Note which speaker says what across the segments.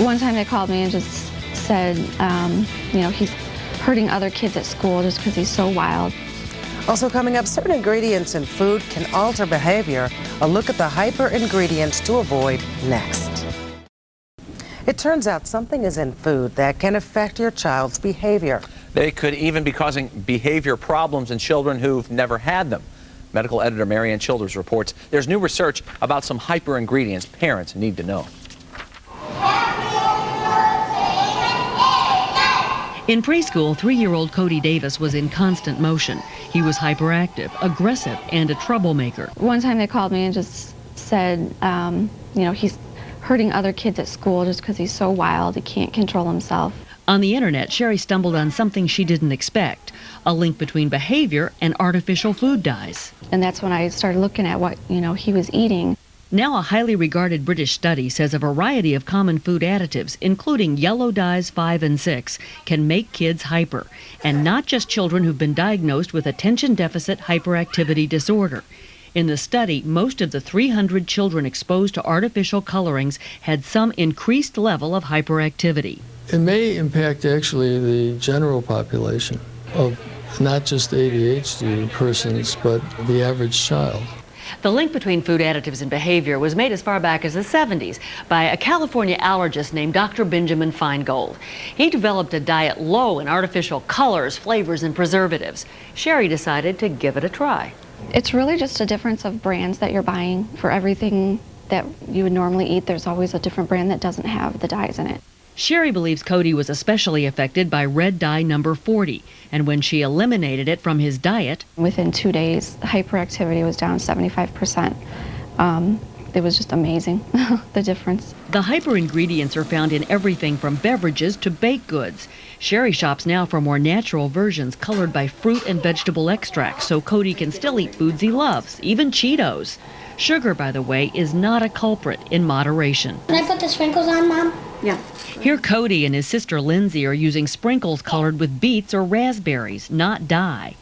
Speaker 1: One time they called me and just said, he's hurting other kids at school just because he's so wild.
Speaker 2: Also coming up, certain ingredients in food can alter behavior. A look at the hyper ingredients to avoid next. It turns out something is in food that can affect your child's behavior.
Speaker 3: They could even be causing behavior problems in children who've never had them. Medical editor Marianne Childers reports there's new research about some hyper ingredients parents need to know.
Speaker 4: In preschool, 3-year-old Cody Davis was in constant motion. He was hyperactive, aggressive, and a troublemaker.
Speaker 1: One time they called me and just said, he's hurting other kids at school just because he's so wild, he can't control himself.
Speaker 4: On the internet, Sheri stumbled on something she didn't expect, a link between behavior and artificial food dyes.
Speaker 1: And that's when I started looking at what, he was eating.
Speaker 4: Now a highly regarded British study says a variety of common food additives, including yellow dyes 5 and 6, can make kids hyper, and not just children who've been diagnosed with attention deficit hyperactivity disorder. In the study, most of the 300 children exposed to artificial colorings had some increased level of hyperactivity.
Speaker 5: It may impact actually the general population of not just ADHD persons, but the average child.
Speaker 4: The link between food additives and behavior was made as far back as the 70s by a California allergist named Dr. Benjamin Feingold. He developed a diet low in artificial colors, flavors, and preservatives. Sheri decided to give it a try.
Speaker 1: It's really just a difference of brands that you're buying. For everything that you would normally eat, there's always a different brand that doesn't have the dyes in it.
Speaker 4: Sheri believes Cody was especially affected by red dye number 40, and when she eliminated it from his diet,
Speaker 1: within 2 days, hyperactivity was down 75%. It was just amazing, the difference.
Speaker 4: The hyper ingredients are found in everything from beverages to baked goods. Sheri shops now for more natural versions colored by fruit and vegetable extracts, so Cody can still eat foods he loves, even Cheetos. Sugar, by the way, is not a culprit in moderation.
Speaker 6: Can I put the sprinkles on, Mom?
Speaker 4: Yeah. Here Cody and his sister Lindsay are using sprinkles colored with beets or raspberries, not dye.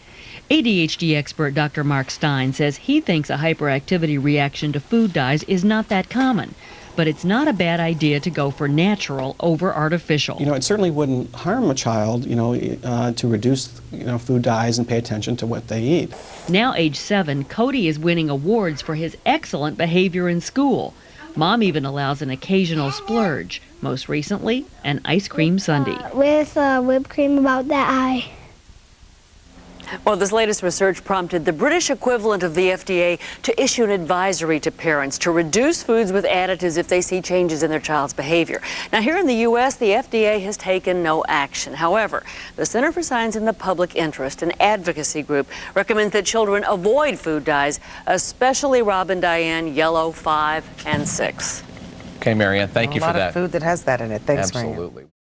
Speaker 4: ADHD expert Dr. Mark Stein says he thinks a hyperactivity reaction to food dyes is not that common, but it's not a bad idea to go for natural over artificial.
Speaker 7: It certainly wouldn't harm a child, to reduce, food dyes and pay attention to what they eat.
Speaker 4: Now age 7, Cody is winning awards for his excellent behavior in school. Mom even allows an occasional splurge, most recently an ice cream sundae.
Speaker 6: With whipped cream about that eye.
Speaker 8: Well, this latest research prompted the British equivalent of the FDA to issue an advisory to parents to reduce foods with additives if they see changes in their child's behavior. Now, here in the U.S., the FDA has taken no action. However, the Center for Science in the Public Interest, an advocacy group, recommends that children avoid food dyes, especially Robin Diane Yellow 5 and 6.
Speaker 3: Okay, Marianne, thank you for that.
Speaker 2: A lot of food that has that in it. Thanks,
Speaker 3: Absolutely.
Speaker 2: Marianne.